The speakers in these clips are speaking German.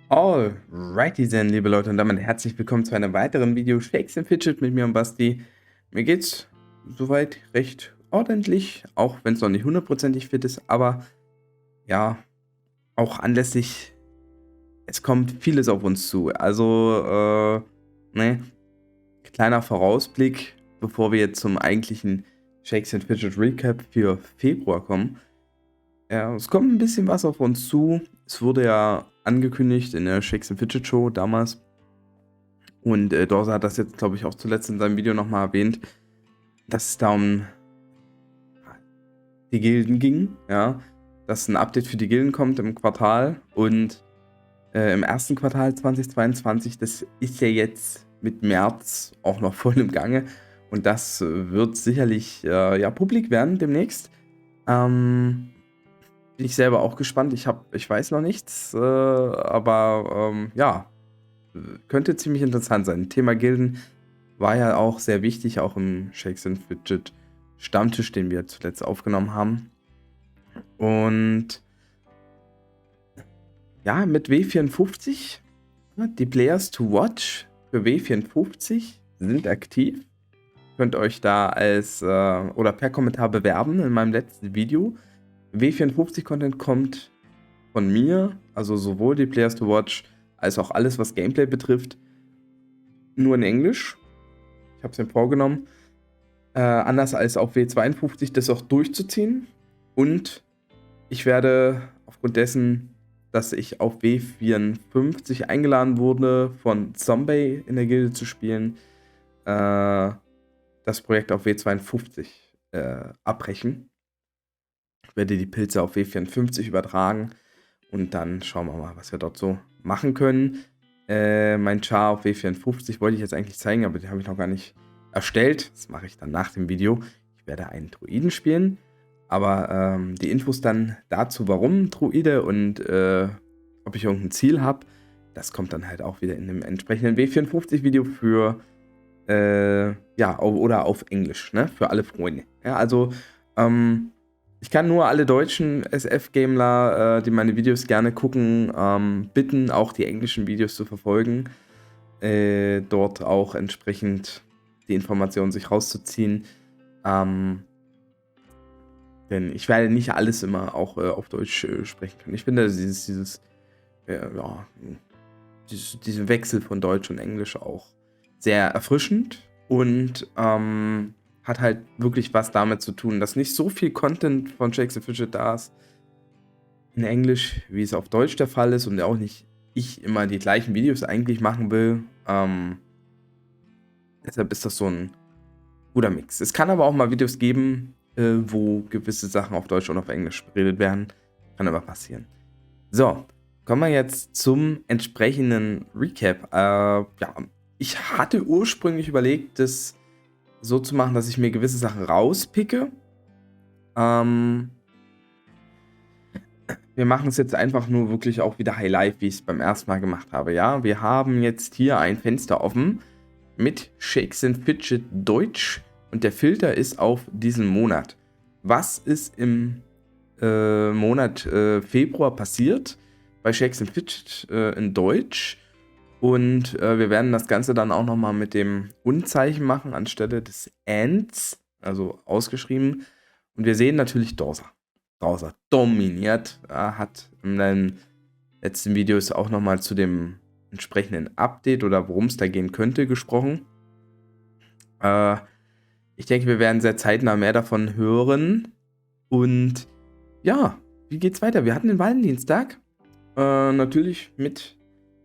Alrighty then, liebe Leute, und damit herzlich willkommen zu einem weiteren Video Shakes and Fidget mit mir und Basti. Mir geht's soweit recht ordentlich, auch wenn es noch nicht hundertprozentig fit ist, aber ja, auch anlässlich, es kommt vieles auf uns zu. Also, ne, kleiner Vorausblick, bevor wir jetzt zum eigentlichen Shakes and Fidget Recap für Februar kommen. Ja, es kommt ein bisschen was auf uns zu. Es wurde ja angekündigt in der Shakes and Fidget Show damals. Und Dorsa hat das jetzt, glaube ich, auch zuletzt in seinem Video nochmal erwähnt, dass es da um die Gilden ging, ja, dass ein Update für die Gilden kommt im Quartal und im ersten Quartal 2022, das ist ja jetzt mit März auch noch voll im Gange und das wird sicherlich ja publik werden demnächst. Bin ich selber auch gespannt. Ich weiß noch nichts, aber ja, könnte ziemlich interessant sein. Thema Gilden war ja auch sehr wichtig, auch im Shakes and Fidget Stammtisch, den wir zuletzt aufgenommen haben. Und ja, mit W54, die Players to Watch für W54 sind aktiv. Könnt euch da als oder per Kommentar bewerben in meinem letzten Video. W54-Content kommt von mir, also sowohl die Players to Watch als auch alles, was Gameplay betrifft, nur in Englisch. Ich habe es mir vorgenommen, anders als auf W52 das auch durchzuziehen. Und ich werde aufgrund dessen, dass ich auf W54 eingeladen wurde, von Zombie in der Gilde zu spielen, das Projekt auf W52 abbrechen. Ich werde die Pilze auf W54 übertragen und dann schauen wir mal, was wir dort so machen können. Mein Char auf W54 wollte ich jetzt eigentlich zeigen, aber den habe ich noch gar nicht erstellt. Das mache ich dann nach dem Video. Ich werde einen Druiden spielen, aber die Infos dann dazu, warum Druide und ob ich irgendein Ziel habe, das kommt dann halt auch wieder in dem entsprechenden W54-Video für ja, oder auf Englisch, ne, für alle Freunde. Ja, also ich kann nur alle deutschen SF-Gamer, die meine Videos gerne gucken, bitten, auch die englischen Videos zu verfolgen. Dort auch entsprechend die Informationen sich rauszuziehen. Denn ich werde nicht alles immer auch auf Deutsch sprechen können. Ich finde ja, diesen Wechsel von Deutsch und Englisch auch sehr erfrischend und hat halt wirklich was damit zu tun, dass nicht so viel Content von Shakes and Fidget da ist in Englisch, wie es auf Deutsch der Fall ist und auch nicht ich immer die gleichen Videos eigentlich machen will. Deshalb ist das so ein guter Mix. Es kann aber auch mal Videos geben, wo gewisse Sachen auf Deutsch und auf Englisch geredet werden. Kann aber passieren. So, kommen wir jetzt zum entsprechenden Recap. Ja, ich hatte ursprünglich überlegt, das so zu machen, dass ich mir gewisse Sachen rauspicke. Wir machen es jetzt einfach nur wirklich auch wieder High Life, wie ich es beim ersten Mal gemacht habe. Ja, wir haben jetzt hier ein Fenster offen mit Shakes and Fidget Deutsch und der Filter ist auf diesen Monat. Was ist im Monat Februar passiert bei Shakes and Fidget in Deutsch? Und wir werden das Ganze dann auch nochmal mit dem Und-Zeichen machen, anstelle des Ands, also ausgeschrieben. Und wir sehen natürlich Dorsa. Dorsa dominiert, hat in den letzten Videos auch nochmal zu dem entsprechenden Update oder worum es da gehen könnte gesprochen. Ich denke, wir werden sehr zeitnah mehr davon hören. Und ja, wie geht's weiter? Wir hatten den Valentinstag, natürlich mit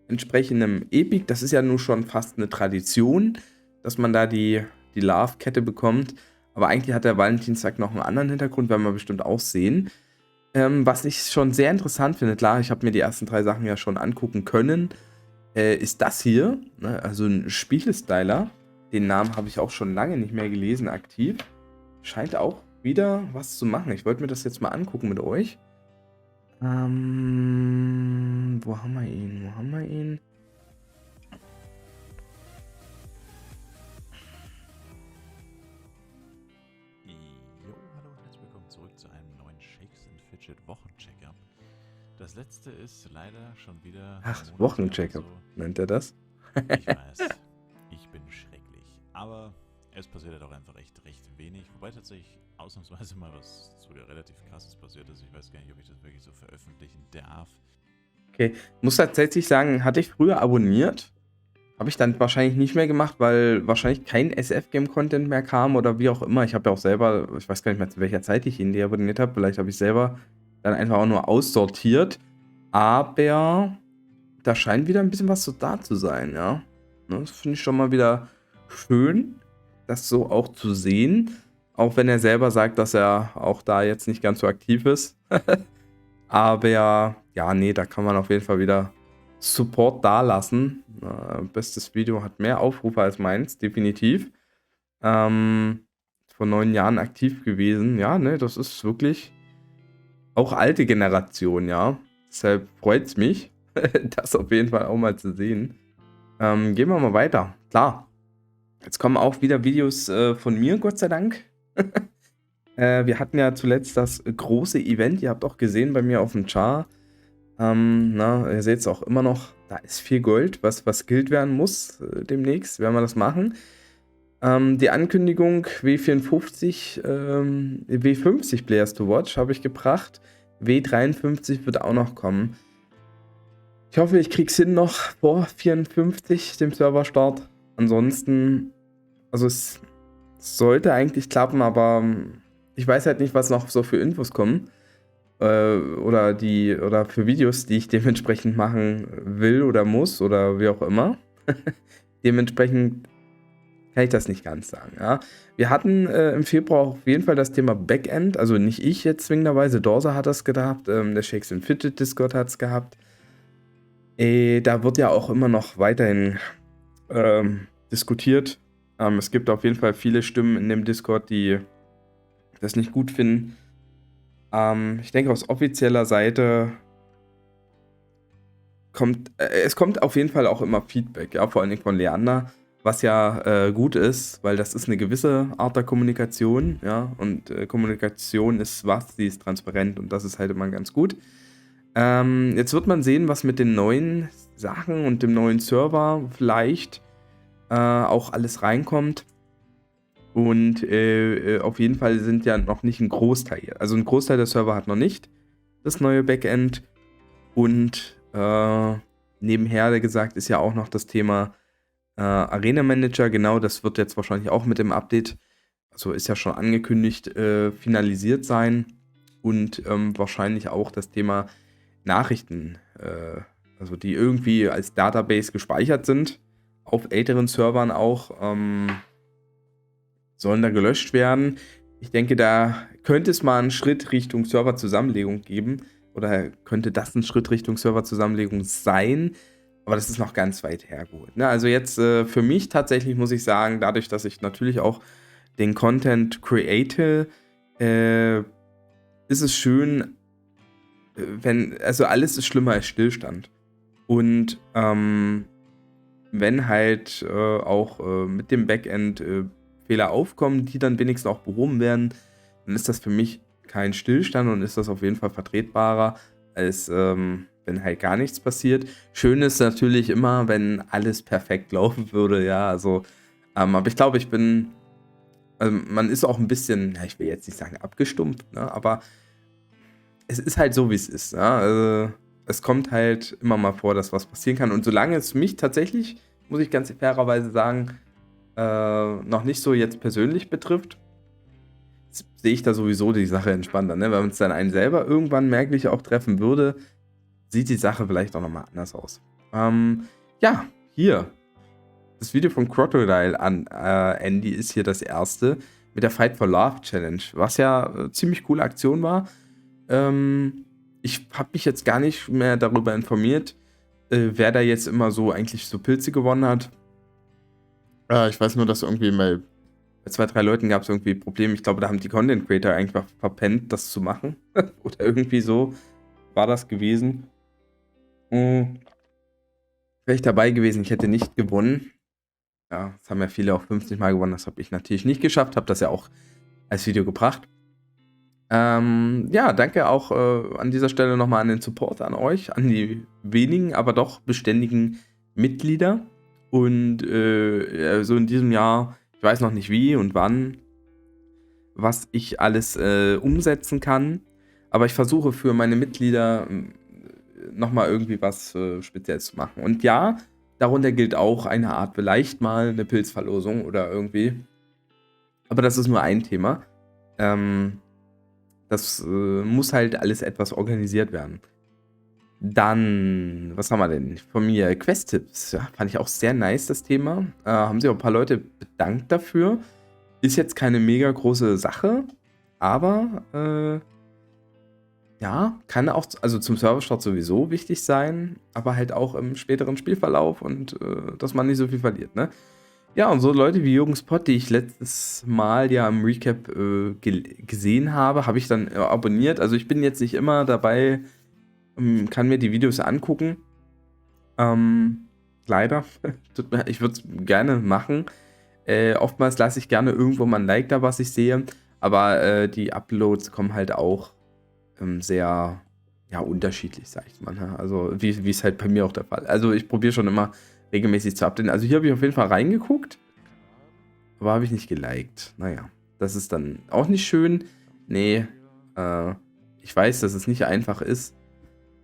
entsprechendem Epic. Das ist ja nun schon fast eine Tradition, dass man da die Love-Kette bekommt. Aber eigentlich hat der Valentinstag noch einen anderen Hintergrund, werden wir bestimmt auch sehen. Was ich schon sehr interessant finde, klar, ich habe mir die ersten 3 Sachen ja schon angucken können, ist das hier, ne? Also ein Spielestyler. Den Namen habe ich auch schon lange nicht mehr gelesen, aktiv. Scheint auch wieder was zu machen. Ich wollte mir das jetzt mal angucken mit euch. Wo haben wir ihn? Wo haben wir ihn? Jo, hallo und herzlich willkommen zurück zu einem neuen Shakes and Fidget Wochencheckup. Das Das letzte ist leider schon wieder Ach, Monate oder Wochen-Check-up so. nennt er das. Ich weiß, ich bin schrecklich. Aber es passiert halt auch einfach recht wenig. Wobei tatsächlich ausnahmsweise mal was sogar relativ krasses passiert ist. Ich weiß gar nicht, ob ich das wirklich so veröffentlichen darf. Okay, muss tatsächlich sagen, hatte ich früher abonniert. Habe ich dann wahrscheinlich nicht mehr gemacht, weil wahrscheinlich kein SF-Game-Content mehr kam oder wie auch immer. Ich habe ja auch selber, ich weiß gar nicht mehr, zu welcher Zeit ich ihn deabonniert habe. Vielleicht habe ich selber dann einfach auch nur aussortiert. Aber da scheint wieder ein bisschen was so da zu sein, ja. Ne, das finde ich schon mal wieder schön, das so auch zu sehen. Auch wenn er selber sagt, dass er auch da jetzt nicht ganz so aktiv ist. Aber ja, nee, da kann man auf jeden Fall wieder Support dalassen. Bestes Video hat mehr Aufrufe als meins, definitiv. Vor 9 Jahren aktiv gewesen. Ja, ne, das ist wirklich auch alte Generation, ja. Deshalb freut es mich, das auf jeden Fall auch mal zu sehen. Gehen wir mal weiter. Klar, jetzt kommen auch wieder Videos von mir, Gott sei Dank. Wir hatten ja zuletzt das große Event. Ihr habt auch gesehen bei mir auf dem Char. Ihr seht es auch immer noch, da ist viel Gold, was skillt werden muss. Demnächst werden wir das machen. Die Ankündigung W54, W50 Players to Watch habe ich gebracht. W53 wird auch noch kommen. Ich hoffe, ich krieg's hin noch vor 54, dem Serverstart. Ansonsten, also es sollte eigentlich klappen, aber ich weiß halt nicht, was noch so für Infos kommen. Oder für Videos, die ich dementsprechend machen will oder muss oder wie auch immer. Dementsprechend kann ich das nicht ganz sagen, ja. Wir hatten im Februar auf jeden Fall das Thema Backend, also nicht ich jetzt zwingenderweise, Dorsa hat das gehabt, der Shakes and Fidget Discord hat es gehabt. Da wird ja auch immer noch weiterhin diskutiert. Es gibt auf jeden Fall viele Stimmen in dem Discord, die das nicht gut finden. Ich denke, aus offizieller Seite kommt auf jeden Fall auch immer Feedback, ja, vor allen Dingen von Leander, was ja gut ist, weil das ist eine gewisse Art der Kommunikation, ja, und Kommunikation ist was, sie ist transparent und das ist halt immer ganz gut. Jetzt wird man sehen, was mit den neuen Sachen und dem neuen Server vielleicht auch alles reinkommt. Und auf jeden Fall sind ja noch nicht ein Großteil. Also ein Großteil der Server hat noch nicht das neue Backend. Und nebenher gesagt ist ja auch noch das Thema Arena Manager. Genau, das wird jetzt wahrscheinlich auch mit dem Update, also ist ja schon angekündigt, finalisiert sein. Und wahrscheinlich auch das Thema Nachrichten, also die irgendwie als Database gespeichert sind, auf älteren Servern auch, sollen da gelöscht werden. Ich denke, da könnte es mal einen Schritt Richtung Serverzusammenlegung geben. Oder könnte das ein Schritt Richtung Serverzusammenlegung sein. Aber das ist noch ganz weit hergeholt. Ne? Also jetzt für mich tatsächlich muss ich sagen, dadurch, dass ich natürlich auch den Content create, ist es schön, also alles ist schlimmer als Stillstand. Und wenn halt auch mit dem Backend Fehler aufkommen, die dann wenigstens auch behoben werden, dann ist das für mich kein Stillstand und ist das auf jeden Fall vertretbarer, als wenn halt gar nichts passiert. Schön ist natürlich immer, wenn alles perfekt laufen würde, ja, also, aber ich glaube, also man ist auch ein bisschen, ja, ich will jetzt nicht sagen abgestumpft, ne, aber es ist halt so, wie es ist, ja, also, es kommt halt immer mal vor, dass was passieren kann und solange es mich tatsächlich, muss ich ganz fairerweise sagen, noch nicht so jetzt persönlich betrifft, sehe ich da sowieso die Sache entspannter. Ne? Wenn es dann einen selber irgendwann merklich auch treffen würde, sieht die Sache vielleicht auch nochmal anders aus. Ja, hier. Das Video von Crocodile an Andy ist hier das erste mit der Fight for Love Challenge, was ja ziemlich coole Aktion war. Ich habe mich jetzt gar nicht mehr darüber informiert, wer da jetzt immer so eigentlich so Pilze gewonnen hat. Ich weiß nur, dass irgendwie bei 2, 3 Leuten gab es irgendwie Probleme. Ich glaube, da haben die Content Creator einfach verpennt, das zu machen. Oder irgendwie so war das gewesen. Wäre ich dabei gewesen, ich hätte nicht gewonnen. Ja, das haben ja viele auch 50 Mal gewonnen. Das habe ich natürlich nicht geschafft. Habe das ja auch als Video gebracht. Ja, danke auch an dieser Stelle nochmal an den Support an euch, an die wenigen, aber doch beständigen Mitglieder. Und ja, so in diesem Jahr, ich weiß noch nicht wie und wann, was ich alles umsetzen kann. Aber ich versuche für meine Mitglieder nochmal irgendwie was Spezielles zu machen. Und ja, darunter gilt auch eine Art, vielleicht mal eine Pilzverlosung oder irgendwie. Aber das ist nur ein Thema. Das muss halt alles etwas organisiert werden. Dann, was haben wir denn? Von mir Quest-Tipps. Ja, fand ich auch sehr nice, das Thema. Haben sich auch ein paar Leute bedankt dafür. Ist jetzt keine mega große Sache, aber ja, kann auch, also zum Serverstart sowieso wichtig sein, aber halt auch im späteren Spielverlauf und dass man nicht so viel verliert, ne? Ja, und so Leute wie Jürgen Spott, die ich letztes Mal ja im Recap gesehen habe ich dann abonniert. Also ich bin jetzt nicht immer dabei, kann mir die Videos angucken. Leider. Ich würde es gerne machen. Oftmals lasse ich gerne irgendwo mal ein Like da, was ich sehe. Aber die Uploads kommen halt auch sehr ja, unterschiedlich, sag ich mal. Ne? Also wie es halt bei mir auch der Fall. Also ich probiere schon immer regelmäßig zu updaten. Also hier habe ich auf jeden Fall reingeguckt, aber habe ich nicht geliked. Naja, das ist dann auch nicht schön. Nee, ich weiß, dass es nicht einfach ist,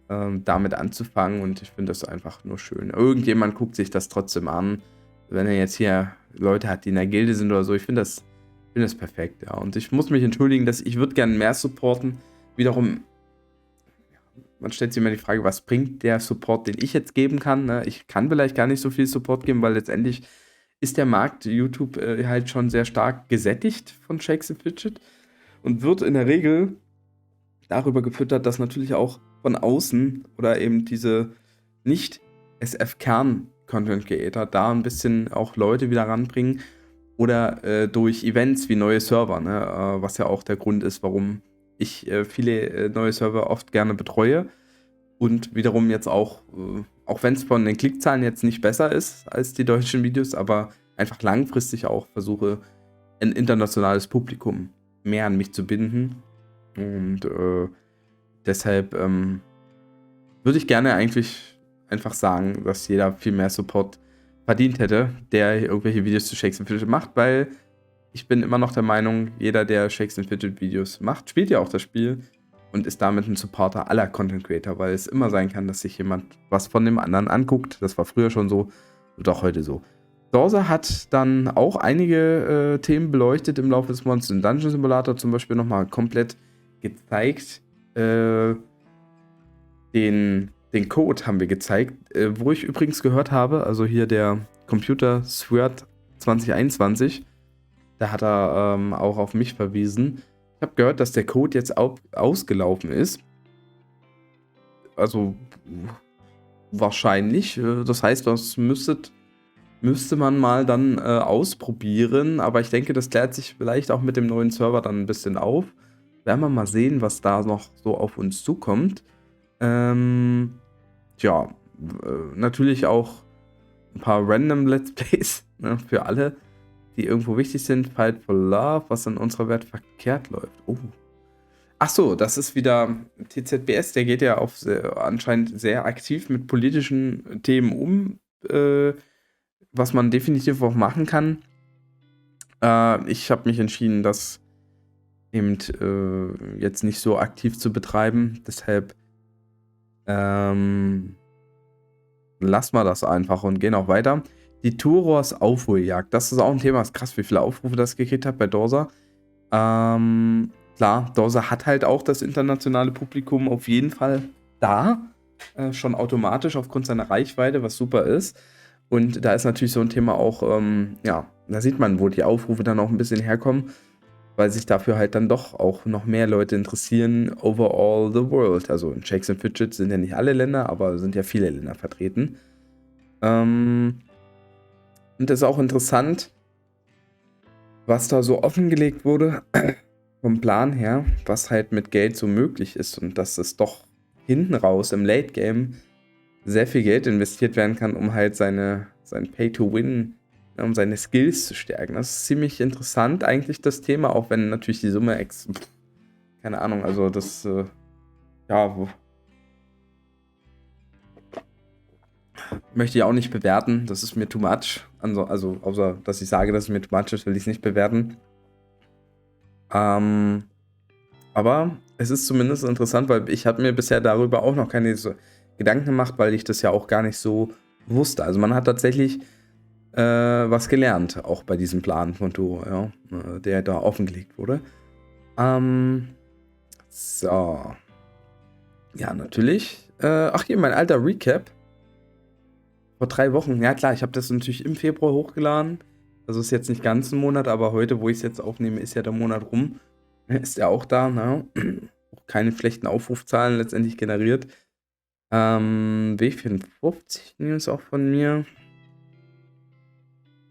damit anzufangen und ich finde das einfach nur schön. Irgendjemand guckt sich das trotzdem an. Wenn er jetzt hier Leute hat, die in der Gilde sind oder so, ich finde das perfekt, ja. Und ich muss mich entschuldigen, dass ich würde gerne mehr supporten. Wiederum, man stellt sich immer die Frage, was bringt der Support, den ich jetzt geben kann? Ne? Ich kann vielleicht gar nicht so viel Support geben, weil letztendlich ist der Markt YouTube halt schon sehr stark gesättigt von Shakes and Fidget und wird in der Regel darüber gefüttert, dass natürlich auch von außen oder eben diese nicht SF-Kern-Content-Creator da ein bisschen auch Leute wieder ranbringen oder durch Events wie neue Server, ne? Was ja auch der Grund ist, warum ich viele neue Server oft gerne betreue und wiederum jetzt auch wenn es von den Klickzahlen jetzt nicht besser ist als die deutschen Videos, aber einfach langfristig auch versuche, ein internationales Publikum mehr an mich zu binden und deshalb würde ich gerne eigentlich einfach sagen, dass jeder viel mehr Support verdient hätte, der irgendwelche Videos zu Shakes and Fidget macht, weil ich bin immer noch der Meinung, jeder, der Shakes and Fidget Videos macht, spielt ja auch das Spiel und ist damit ein Supporter aller Content Creator, weil es immer sein kann, dass sich jemand was von dem anderen anguckt. Das war früher schon so, wird auch heute so. Dorsa hat dann auch einige Themen beleuchtet im Laufe des Monats. Den Dungeon Simulator zum Beispiel nochmal komplett gezeigt. Den Code haben wir gezeigt, wo ich übrigens gehört habe, also hier der Computer Sword 2021, da hat er auch auf mich verwiesen. Ich habe gehört, dass der Code jetzt ausgelaufen ist. Also wahrscheinlich. Das heißt, das müsste man mal dann ausprobieren. Aber ich denke, das klärt sich vielleicht auch mit dem neuen Server dann ein bisschen auf. Werden wir mal sehen, was da noch so auf uns zukommt. Tja, natürlich auch ein paar random Let's Plays, ne, für alle, die irgendwo wichtig sind. Fight for Love, was in unserer Welt verkehrt läuft. Oh. Ach so, das ist wieder TZBS, der geht ja anscheinend sehr aktiv mit politischen Themen um, was man definitiv auch machen kann. Ich habe mich entschieden, das eben jetzt nicht so aktiv zu betreiben. Deshalb lassen wir das einfach und gehen auch weiter. Die Turors Aufholjagd, das ist auch ein Thema, ist krass, wie viele Aufrufe das gekriegt hat bei Dorsa. Klar, Dorsa hat halt auch das internationale Publikum auf jeden Fall da, schon automatisch aufgrund seiner Reichweite, was super ist. Und da ist natürlich so ein Thema auch, ja, da sieht man, wo die Aufrufe dann auch ein bisschen herkommen, weil sich dafür halt dann doch auch noch mehr Leute interessieren, overall the world. Also in Shakes and Fidget sind ja nicht alle Länder, aber sind ja viele Länder vertreten. Und das ist auch interessant, was da so offengelegt wurde, vom Plan her, was halt mit Geld so möglich ist und dass es doch hinten raus im Late Game sehr viel Geld investiert werden kann, um halt sein Pay-to-Win, um seine Skills zu stärken. Das ist ziemlich interessant eigentlich, das Thema, auch wenn natürlich die Summe keine Ahnung, also das, ja, möchte ich auch nicht bewerten. Das ist mir too much. Also, außer, dass ich sage, dass es mir too much ist, will ich es nicht bewerten. Aber es ist zumindest interessant, weil ich habe mir bisher darüber auch noch keine so Gedanken gemacht, weil ich das ja auch gar nicht so wusste. Also man hat tatsächlich was gelernt, auch bei diesem Plan von Turo, ja, der da offengelegt wurde. So. Ja, natürlich. Ach, hier mein alter Recap. Vor 3 Wochen. Ja, klar, ich habe das natürlich im Februar hochgeladen. Also ist jetzt nicht ganz ein Monat, aber heute, wo ich es jetzt aufnehme, ist ja der Monat rum. Ist ja auch da, ne? Auch keine schlechten Aufrufzahlen letztendlich generiert. W54 News auch von mir.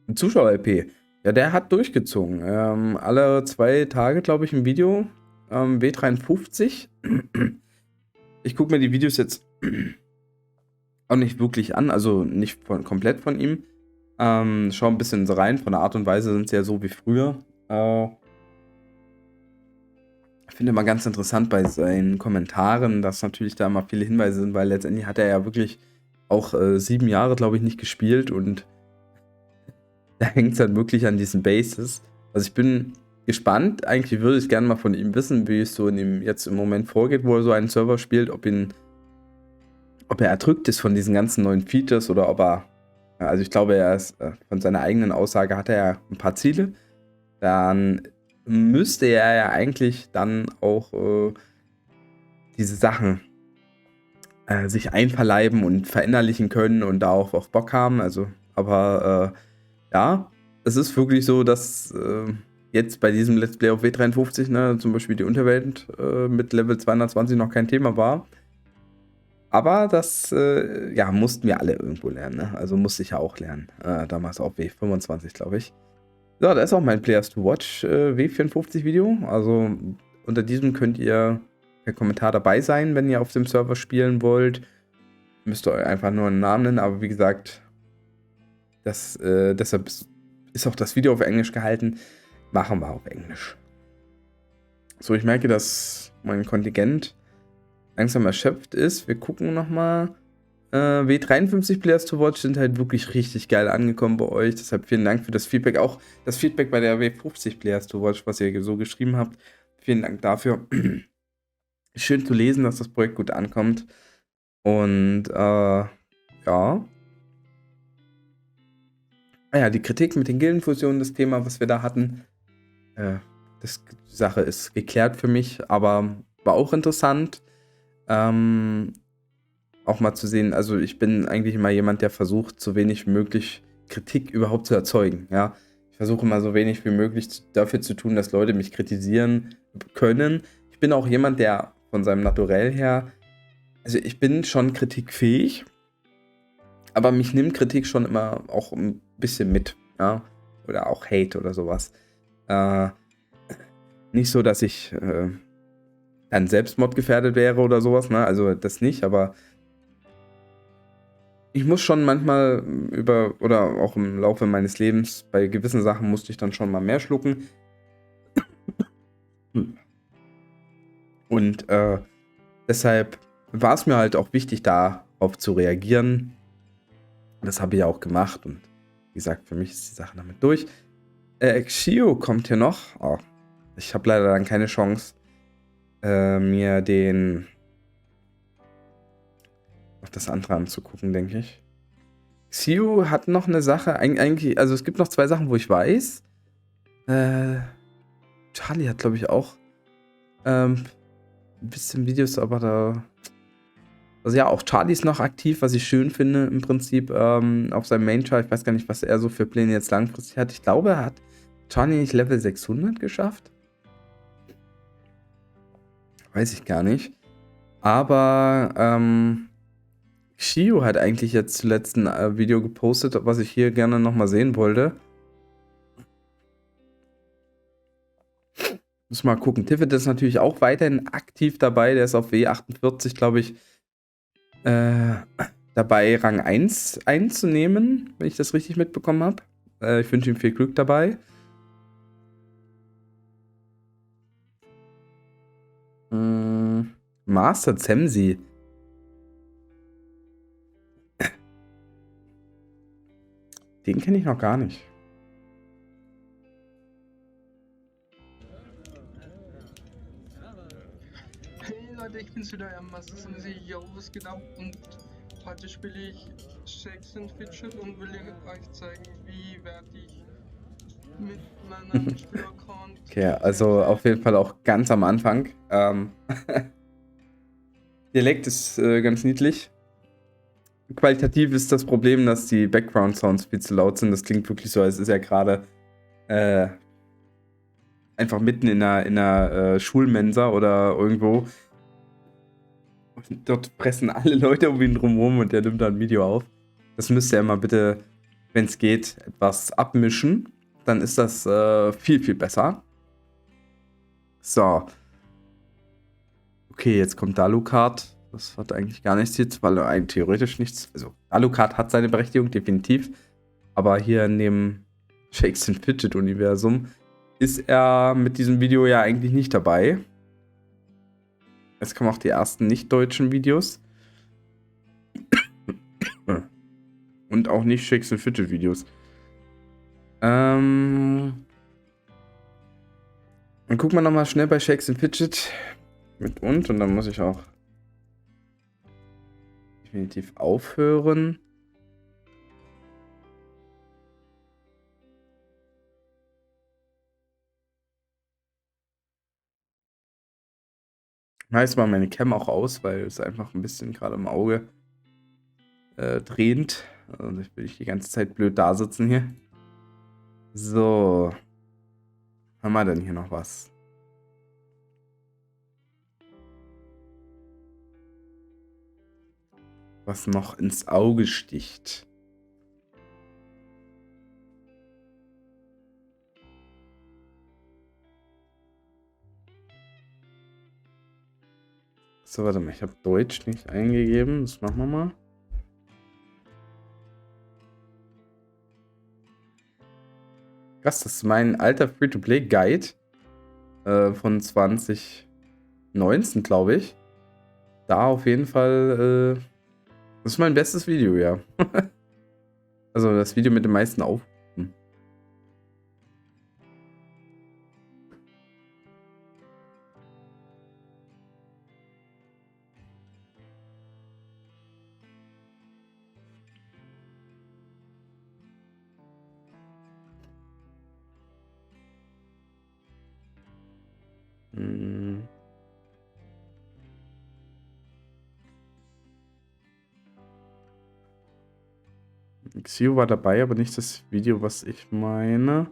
Ein Zuschauer-LP. Ja, der hat durchgezogen. Alle 2 Tage, glaube ich, ein Video. W53. Ich gucke mir die Videos jetzt auch nicht wirklich an, also nicht komplett von ihm. Schau ein bisschen so rein. Von der Art und Weise sind sie ja so wie früher. Ich finde immer ganz interessant bei seinen Kommentaren, dass natürlich da immer viele Hinweise sind, weil letztendlich hat er ja wirklich auch 7 Jahre, glaube ich, nicht gespielt und da hängt es halt wirklich an diesen Bases. Also ich bin gespannt. Eigentlich würde ich gerne mal von ihm wissen, wie es so in ihm jetzt im Moment vorgeht, wo er so einen Server spielt, ob er erdrückt ist von diesen ganzen neuen Features oder ob er, also ich glaube, er ist, von seiner eigenen Aussage hat er ja ein paar Ziele. Dann müsste er ja eigentlich dann auch diese Sachen sich einverleiben und verinnerlichen können und da auch auf Bock haben. Also, aber ja, es ist wirklich so, dass jetzt bei diesem Let's Play auf W53, ne, zum Beispiel die Unterwelt mit Level 220 noch kein Thema war. Aber das ja, mussten wir alle irgendwo lernen. Ne? Also musste ich ja auch lernen. Damals auf W25, glaube ich. So, da ist auch mein Players to Watch W54 Video. Also unter diesem könnt ihr per Kommentar dabei sein, wenn ihr auf dem Server spielen wollt. Müsst ihr einfach nur einen Namen nennen, aber wie gesagt, deshalb ist auch das Video auf Englisch gehalten. Machen wir auf Englisch. So, ich merke, dass mein Kontingent langsam erschöpft ist. Wir gucken nochmal. W53 Players to Watch sind halt wirklich richtig geil angekommen bei euch. Deshalb vielen Dank für das Feedback. Auch das Feedback bei der W50 Players to Watch, was ihr so geschrieben habt. Vielen Dank dafür. Schön zu lesen, dass das Projekt gut ankommt. Und ja. Ja, die Kritik mit den Gildenfusionen, das Thema, was wir da hatten. Die Sache ist geklärt für mich, aber war auch interessant. Auch mal zu sehen, also ich bin eigentlich immer jemand, der versucht, so wenig wie möglich Kritik überhaupt zu erzeugen, ja. Ich versuche immer so wenig wie möglich dafür zu tun, dass Leute mich kritisieren können. Ich bin auch jemand, der von seinem Naturell her, also ich bin schon kritikfähig, aber mich nimmt Kritik schon immer auch ein bisschen mit, ja. Oder auch Hate oder sowas. Nicht so, dass ich dann selbstmordgefährdet wäre oder sowas, ne? Also das nicht, aber ich muss schon manchmal oder auch im Laufe meines Lebens, bei gewissen Sachen musste ich dann schon mal mehr schlucken. Und deshalb war es mir halt auch wichtig, darauf zu reagieren. Das habe ich auch gemacht und wie gesagt, für mich ist die Sache damit durch. Xio kommt hier noch. Oh, ich habe leider dann keine Chance, mir noch das andere anzugucken, denke ich. Xio hat noch eine Sache, eigentlich, also es gibt noch 2 Sachen, wo ich weiß. Charlie hat, glaube ich, auch ein bisschen Videos, aber da. Also ja, auch Charlie ist noch aktiv, was ich schön finde, im Prinzip auf seinem Main-Chart. Ich weiß gar nicht, was er so für Pläne jetzt langfristig hat. Ich glaube, er hat Charlie nicht Level 600 geschafft. Weiß ich gar nicht. Aber Xio hat eigentlich jetzt zuletzt ein Video gepostet, was ich hier gerne nochmal sehen wollte. Muss mal gucken. Tiffet ist natürlich auch weiterhin aktiv dabei. Der ist auf W48, glaube ich, dabei, Rang 1 einzunehmen, wenn ich das richtig mitbekommen habe. Ich wünsche ihm viel Glück dabei. Remastered Semsi. Den kenne ich noch gar nicht. Hey Leute, ich bin's wieder, Master Semsi. Yo, was geht ab? Und heute spiele ich Shakes and Fidget und will euch zeigen, wie werde ich mit meinem Spielaccount. Okay, also auf jeden Fall auch ganz am Anfang. Dialekt ist ganz niedlich. Qualitativ ist das Problem, dass die Background-Sounds viel zu laut sind. Das klingt wirklich so, als ist er gerade einfach mitten in einer Schulmensa oder irgendwo. Und dort fressen alle Leute um ihn drumherum und der nimmt da ein Video auf. Das müsst ihr immer bitte, wenn es geht, etwas abmischen. Dann ist das viel, viel besser. So. Okay, jetzt kommt Alucard. Das hat eigentlich gar nichts jetzt, weil er eigentlich theoretisch nichts. Also, Alucard hat seine Berechtigung, definitiv. Aber hier in dem Shakes and Fidget-Universum ist er mit diesem Video ja eigentlich nicht dabei. Jetzt kommen auch die ersten nicht-deutschen Videos. Und auch nicht Shakes and Fidget-Videos. Dann gucken wir nochmal schnell bei Shakes and Fidget mit und dann muss ich auch definitiv aufhören. Meist mal meine Cam auch aus, weil es einfach ein bisschen gerade im Auge drehend. Also ich will die ganze Zeit blöd da sitzen hier. So. Haben wir denn hier noch was? Was noch ins Auge sticht. So, warte mal, ich habe Deutsch nicht eingegeben. Das machen wir mal. Krass, das ist mein alter Free-to-Play-Guide von 2019, glaube ich. Da auf jeden Fall, das ist mein bestes Video, ja. Also das Video mit den meisten Aufrufen. Xio war dabei, aber nicht das Video, was ich meine.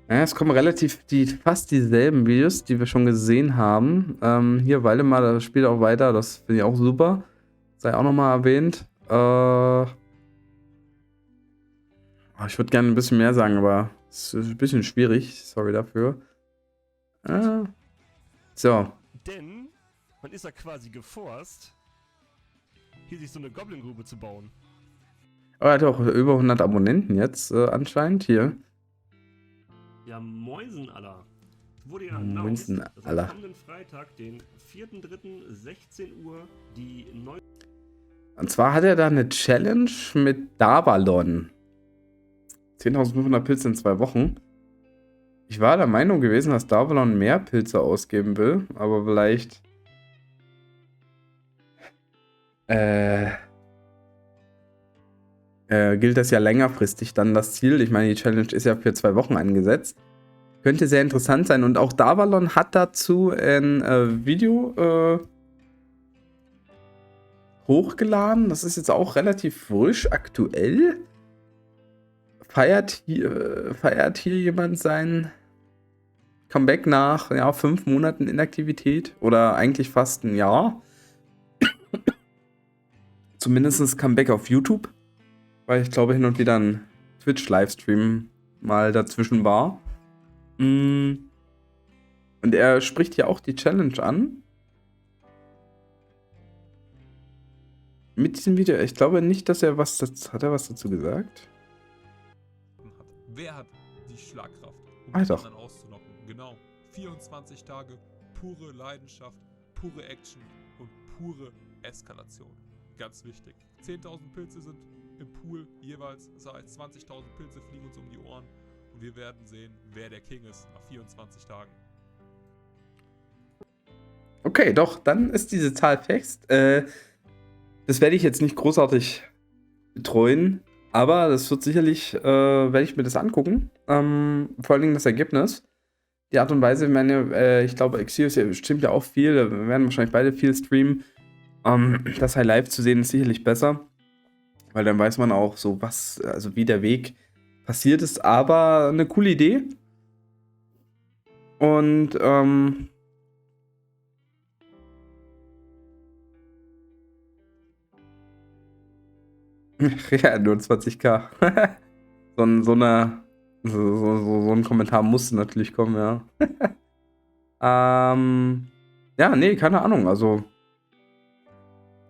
Ja, es kommen relativ fast dieselben Videos, die wir schon gesehen haben. Hier Waldemar, das spielt auch weiter, das finde ich auch super. Sei auch nochmal erwähnt. Ich würde gerne ein bisschen mehr sagen, aber es ist ein bisschen schwierig. Sorry dafür. So. Denn man ist ja quasi geforst, hier sich so eine Goblin-Grube zu bauen. Aber er hat auch über 100 Abonnenten jetzt anscheinend hier. Ja, Mäusen aller. Wurde ja Moinsen announced, dass aller. am kommenden Freitag, den 4.3.16 Uhr, die neue... Und zwar hat er da eine Challenge mit Davalon. 10.500 Pilze in 2 Wochen. Ich war der Meinung gewesen, dass Davalon mehr Pilze ausgeben will, aber vielleicht gilt das ja längerfristig dann das Ziel. Ich meine, die Challenge ist ja für 2 Wochen angesetzt. Könnte sehr interessant sein. Und auch Davalon hat dazu ein Video hochgeladen. Das ist jetzt auch relativ frisch, aktuell. Feiert hier jemand sein Comeback nach 5 Monaten Inaktivität? Oder eigentlich fast ein Jahr? Zumindest Comeback auf YouTube. Weil ich glaube, hin und wieder ein Twitch-Livestream mal dazwischen war. Und er spricht hier auch die Challenge an. mit diesem Video, ich glaube nicht, dass er was dazu gesagt? hat. Wer hat die Schlagkraft, um Ah, den doch. anderen auszunocken? Genau. 24 Tage, pure Leidenschaft, pure Action und pure Eskalation. Ganz wichtig. 10.000 Pilze sind im Pool jeweils. Das heißt, 20.000 Pilze fliegen uns um die Ohren. Und wir werden sehen, wer der King ist nach 24 Tagen. Okay, doch, dann ist diese Zahl fest. Das werde ich jetzt nicht großartig betreuen, aber das wird sicherlich, werde ich mir das angucken. Vor allen Dingen das Ergebnis. Die Art und Weise, ich glaube, Exvius stimmt ja auch viel, wir werden wahrscheinlich beide viel streamen. Das halt live zu sehen ist sicherlich besser, weil dann weiß man auch so, also wie der Weg passiert ist, aber eine coole Idee. Und, ja, nur 20k. so ein Kommentar musste natürlich kommen, ja. Ja, nee, keine Ahnung. Also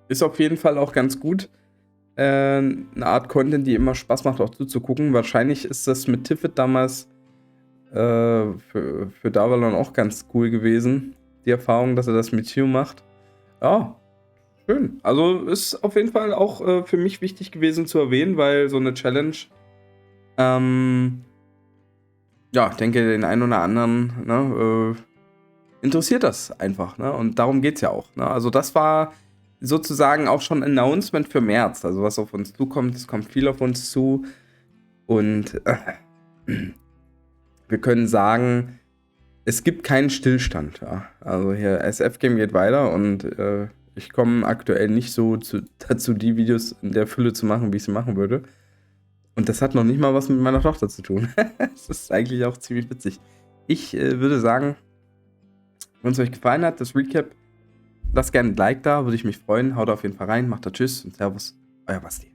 ist auf jeden Fall auch ganz gut. Eine Art Content, die immer Spaß macht, auch zuzugucken. Wahrscheinlich ist das mit Tiffet damals für Davalon auch ganz cool gewesen. Die Erfahrung, dass er das mit Hugh macht. Ja, schön. Also ist auf jeden Fall auch für mich wichtig gewesen zu erwähnen, weil so eine Challenge, ja, ich denke, den einen oder anderen, ne, interessiert das einfach, ne? Und darum geht's ja auch, ne? Also das war sozusagen auch schon ein Announcement für März, also was auf uns zukommt, es kommt viel auf uns zu und wir können sagen, es gibt keinen Stillstand, ja. Also hier SF-Game geht weiter und ich komme aktuell nicht so dazu, die Videos in der Fülle zu machen, wie ich sie machen würde. Und das hat noch nicht mal was mit meiner Tochter zu tun. Das ist eigentlich auch ziemlich witzig. Ich würde sagen, wenn es euch gefallen hat, das Recap, lasst gerne ein Like da, würde ich mich freuen. Haut auf jeden Fall rein, macht da Tschüss und Servus, euer Basti.